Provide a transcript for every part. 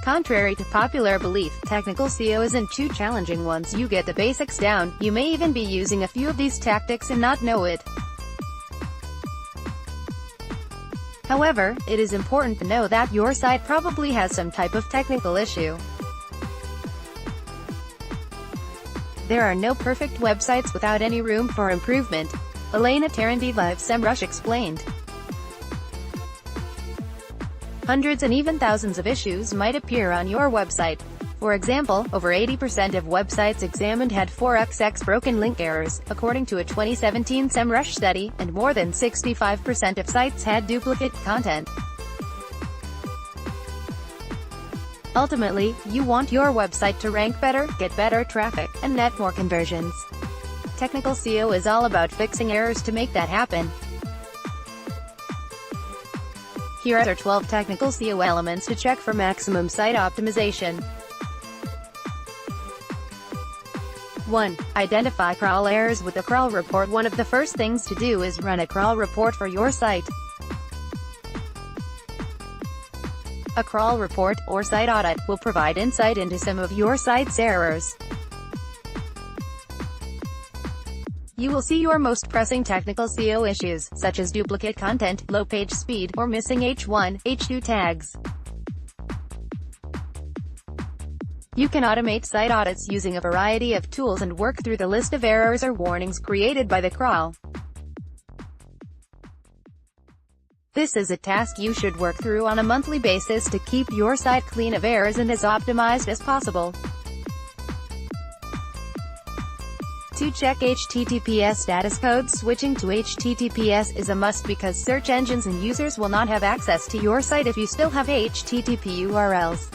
Contrary to popular belief, technical SEO isn't too challenging once you get the basics down. You may even be using a few of these tactics and not know it. However, it is important to know that your site probably has some type of technical issue. There are no perfect websites without any room for improvement. Elena Tarandiva of SEMrush explained. Hundreds and even thousands of issues might appear on your website. For example, over 80% of websites examined had 4xx broken link errors, according to a 2017 SEMrush study, and more than 65% of sites had duplicate content. Ultimately, you want your website to rank better, get better traffic, and net more conversions. Technical SEO is all about fixing errors to make that happen. Here are 12 technical SEO elements to check for maximum site optimization. 1. Identify crawl errors with a crawl report. One of the first things to do is run a crawl report for your site. A crawl report, or site audit, will provide insight into some of your site's errors. You will see your most pressing technical SEO issues, such as duplicate content, low page speed, or missing H1, H2 tags. You can automate site audits using a variety of tools and work through the list of errors or warnings created by the crawl. This is a task you should work through on a monthly basis to keep your site clean of errors and as optimized as possible. 2. Check HTTPS status codes. Switching to HTTPS is a must because search engines and users will not have access to your site if you still have HTTP URLs.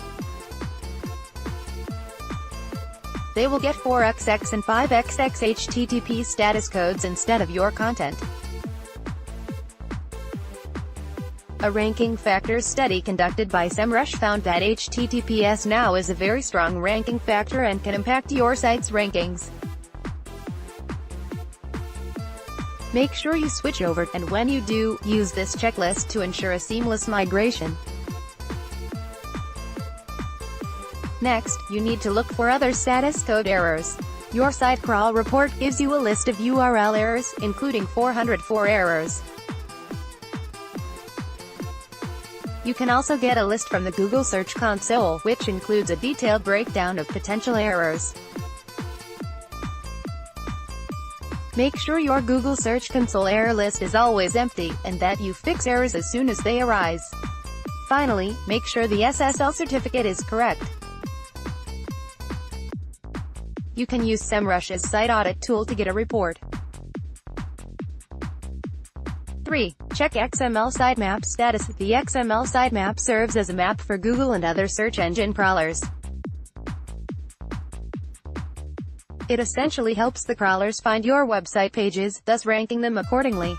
They will get 4xx and 5xx HTTP status codes instead of your content. A ranking factors study conducted by SEMrush found that HTTPS now is a very strong ranking factor and can impact your site's rankings. Make sure you switch over, and when you do, use this checklist to ensure a seamless migration. Next, you need to look for other status code errors. Your site crawl report gives you a list of URL errors, including 404 errors. You can also get a list from the Google Search Console, which includes a detailed breakdown of potential errors. Make sure your Google Search Console error list is always empty, and that you fix errors as soon as they arise. Finally, make sure the SSL certificate is correct. You can use SEMrush's site audit tool to get a report. 3. Check XML sitemap status. The XML sitemap serves as a map for Google and other search engine crawlers. It essentially helps the crawlers find your website pages, thus ranking them accordingly.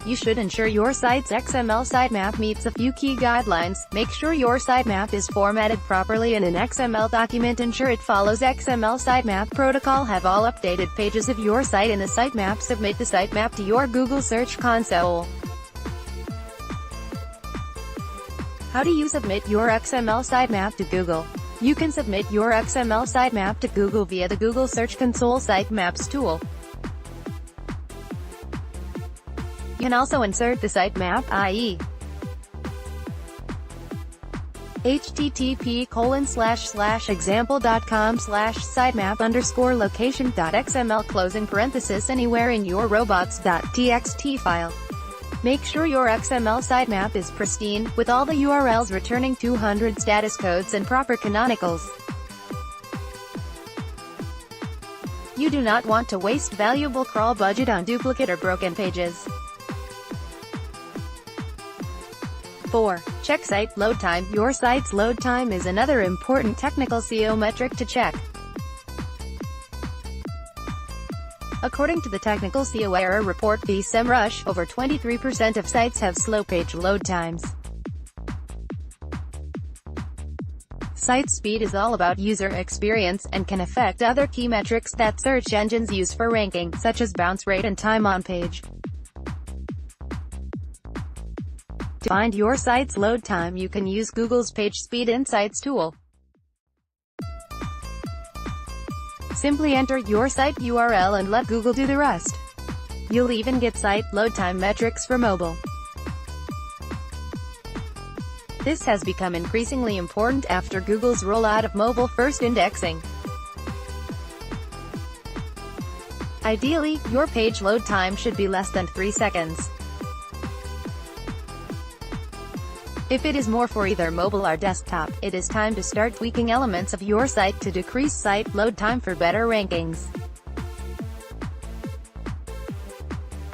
You should ensure your site's XML sitemap meets a few key guidelines. Make sure your sitemap is formatted properly in an XML document. Ensure it follows XML sitemap protocol. Have all updated pages of your site in the sitemap. Submit the sitemap to your Google Search Console. How do you submit your XML sitemap to Google? You can submit your XML sitemap to Google via the Google Search Console Sitemaps tool. You can also insert the sitemap, i.e. http://example.com/sitemap_location.xml anywhere in your robots.txt file. Make sure your XML sitemap is pristine, with all the URLs returning 200 status codes and proper canonicals. You do not want to waste valuable crawl budget on duplicate or broken pages. 4. Check site load time. Your site's load time is another important technical SEO metric to check. According to the Technical SEO Error Report by SEMrush, over 23% of sites have slow page load times. Site speed is all about user experience, and can affect other key metrics that search engines use for ranking, such as bounce rate and time on page. To find your site's load time, you can use Google's PageSpeed Insights tool. Simply enter your site URL and let Google do the rest. You'll even get site load time metrics for mobile. This has become increasingly important after Google's rollout of mobile-first indexing. Ideally, your page load time should be less than 3 seconds. If it is more for either mobile or desktop, it is time to start tweaking elements of your site to decrease site load time for better rankings.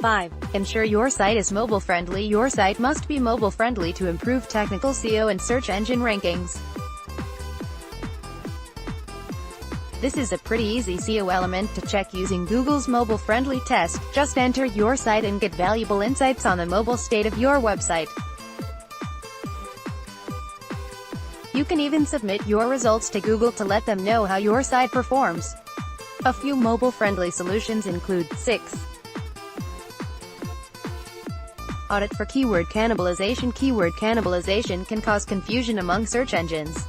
5. Ensure your site is mobile-friendly. Your site must be mobile-friendly to improve technical SEO and search engine rankings. This is a pretty easy SEO element to check using Google's mobile-friendly test. Just enter your site and get valuable insights on the mobile state of your website. You can even submit your results to Google to let them know how your site performs. A few mobile-friendly solutions include 6. Audit for keyword cannibalization. Keyword cannibalization can cause confusion among search engines.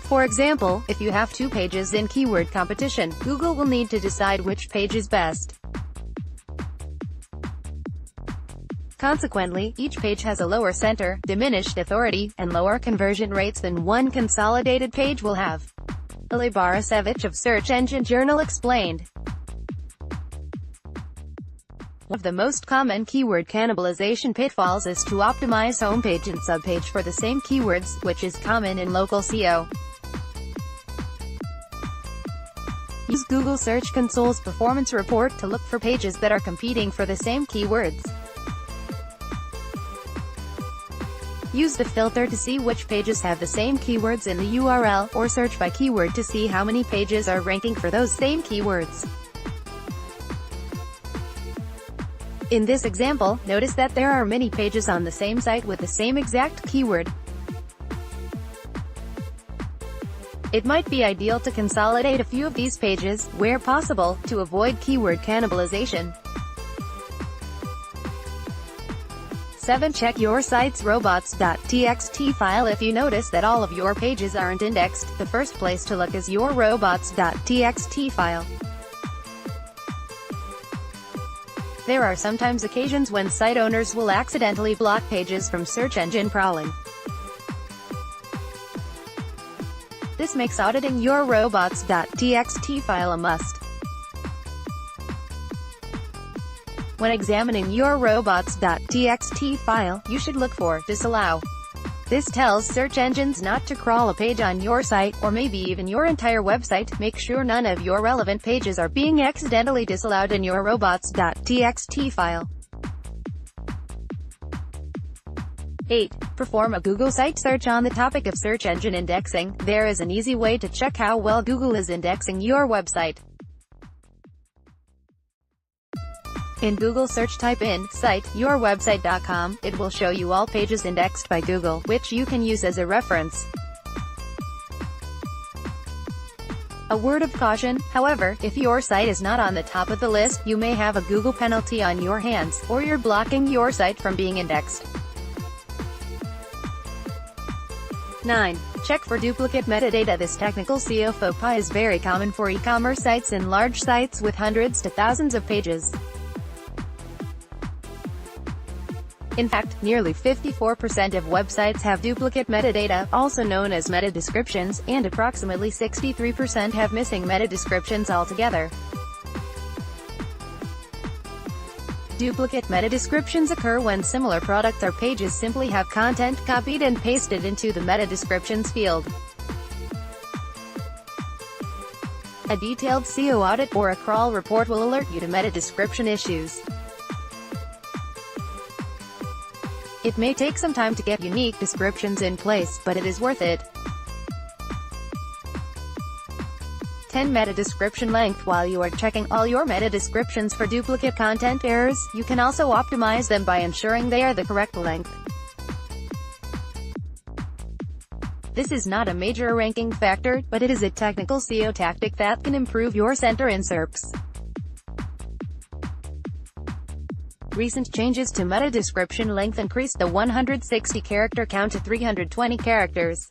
For example, if you have 2 pages in keyword competition, Google will need to decide which page is best. Consequently, each page has a lower center, diminished authority, and lower conversion rates than one consolidated page will have. Ali Barasevich of Search Engine Journal explained. One of the most common keyword cannibalization pitfalls is to optimize homepage and subpage for the same keywords, which is common in local SEO. Use Google Search Console's performance report to look for pages that are competing for the same keywords. Use the filter to see which pages have the same keywords in the URL, or search by keyword to see how many pages are ranking for those same keywords. In this example, notice that there are many pages on the same site with the same exact keyword. It might be ideal to consolidate a few of these pages, where possible, to avoid keyword cannibalization. 7. Check your site's robots.txt file. If you notice that all of your pages aren't indexed, the first place to look is your robots.txt file. There are sometimes occasions when site owners will accidentally block pages from search engine crawling. This makes auditing your robots.txt file a must. When examining your robots.txt file, you should look for disallow. This tells search engines not to crawl a page on your site, or maybe even your entire website. Make sure none of your relevant pages are being accidentally disallowed in your robots.txt file. 8. Perform a Google site search. On the topic of search engine indexing, there is an easy way to check how well Google is indexing your website. In Google search, type in site yourwebsite.com. It will show you all pages indexed by Google, which you can use as a reference. A word of caution, however, if your site is not on the top of the list, you may have a Google penalty on your hands, or you're blocking your site from being indexed. 9. Check for duplicate metadata. This technical SEO faux pas is very common for e-commerce sites and large sites with hundreds to thousands of pages. In fact, nearly 54% of websites have duplicate metadata, also known as meta descriptions, and approximately 63% have missing meta descriptions altogether. Duplicate meta descriptions occur when similar products or pages simply have content copied and pasted into the meta descriptions field. A detailed SEO audit or a crawl report will alert you to meta description issues. It may take some time to get unique descriptions in place, but it is worth it. 10. Meta description length. While you are checking all your meta descriptions for duplicate content errors, you can also optimize them by ensuring they are the correct length. This is not a major ranking factor, but it is a technical SEO tactic that can improve your center in SERPs. Recent changes to meta description length increased the 160 character count to 320 characters.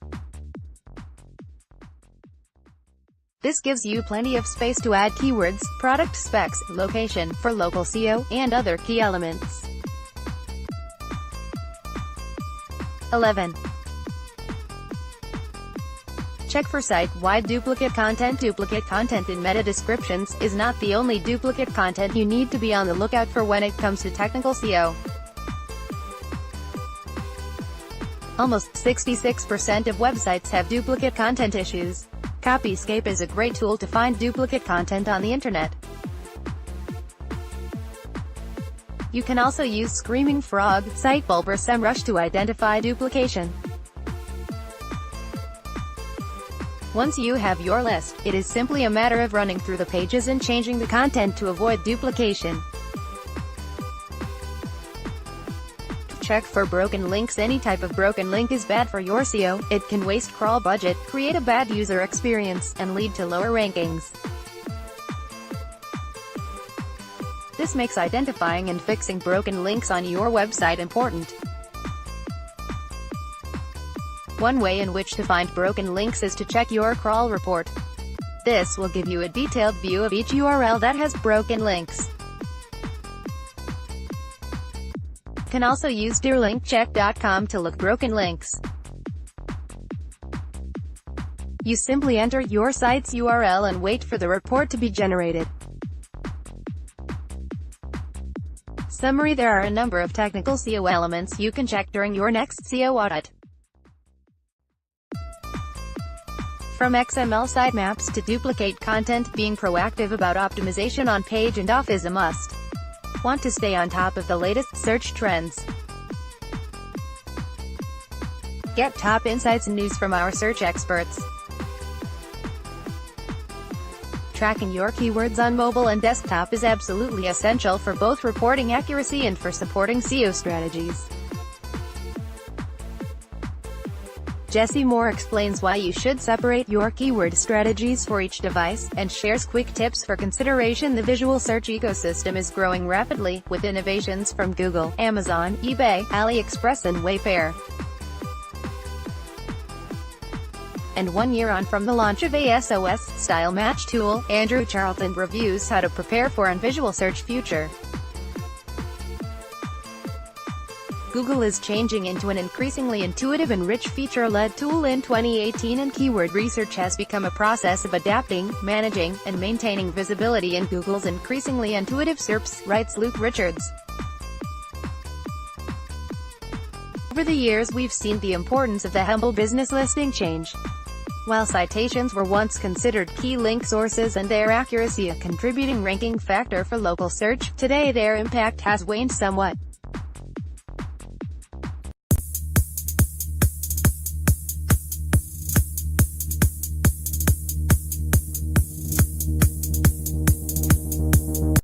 This gives you plenty of space to add keywords, product specs, location, for local SEO, and other key elements. 11. Check for site-wide duplicate content. Duplicate content in meta descriptions is not the only duplicate content you need to be on the lookout for when it comes to technical SEO. Almost 66% of websites have duplicate content issues. Copyscape is a great tool to find duplicate content on the internet. You can also use Screaming Frog, Sitebulb or SEMrush to identify duplication. Once you have your list, it is simply a matter of running through the pages and changing the content to avoid duplication. Check for broken links. Any type of broken link is bad for your SEO. It can waste crawl budget, create a bad user experience, and lead to lower rankings. This makes identifying and fixing broken links on your website important. One way in which to find broken links is to check your crawl report. This will give you a detailed view of each URL that has broken links. You can also use dearlinkcheck.com to look broken links. You simply enter your site's URL and wait for the report to be generated. Summary: there are a number of technical SEO elements you can check during your next SEO audit. From XML sitemaps to duplicate content, being proactive about optimization on page and off is a must. Want to stay on top of the latest search trends? Get top insights and news from our search experts. Tracking your keywords on mobile and desktop is absolutely essential for both reporting accuracy and for supporting SEO strategies. Jesse Moore explains why you should separate your keyword strategies for each device, and shares quick tips for consideration. The visual search ecosystem is growing rapidly, with innovations from Google, Amazon, eBay, AliExpress and Wayfair. And 1 year on from the launch of ASOS Style Match tool, Andrew Charlton reviews how to prepare for a visual search future. Google is changing into an increasingly intuitive and rich feature-led tool in 2018, and keyword research has become a process of adapting, managing, and maintaining visibility in Google's increasingly intuitive SERPs, writes Luke Richards. Over the years we've seen the importance of the humble business listing change. While citations were once considered key link sources and their accuracy a contributing ranking factor for local search, today their impact has waned somewhat.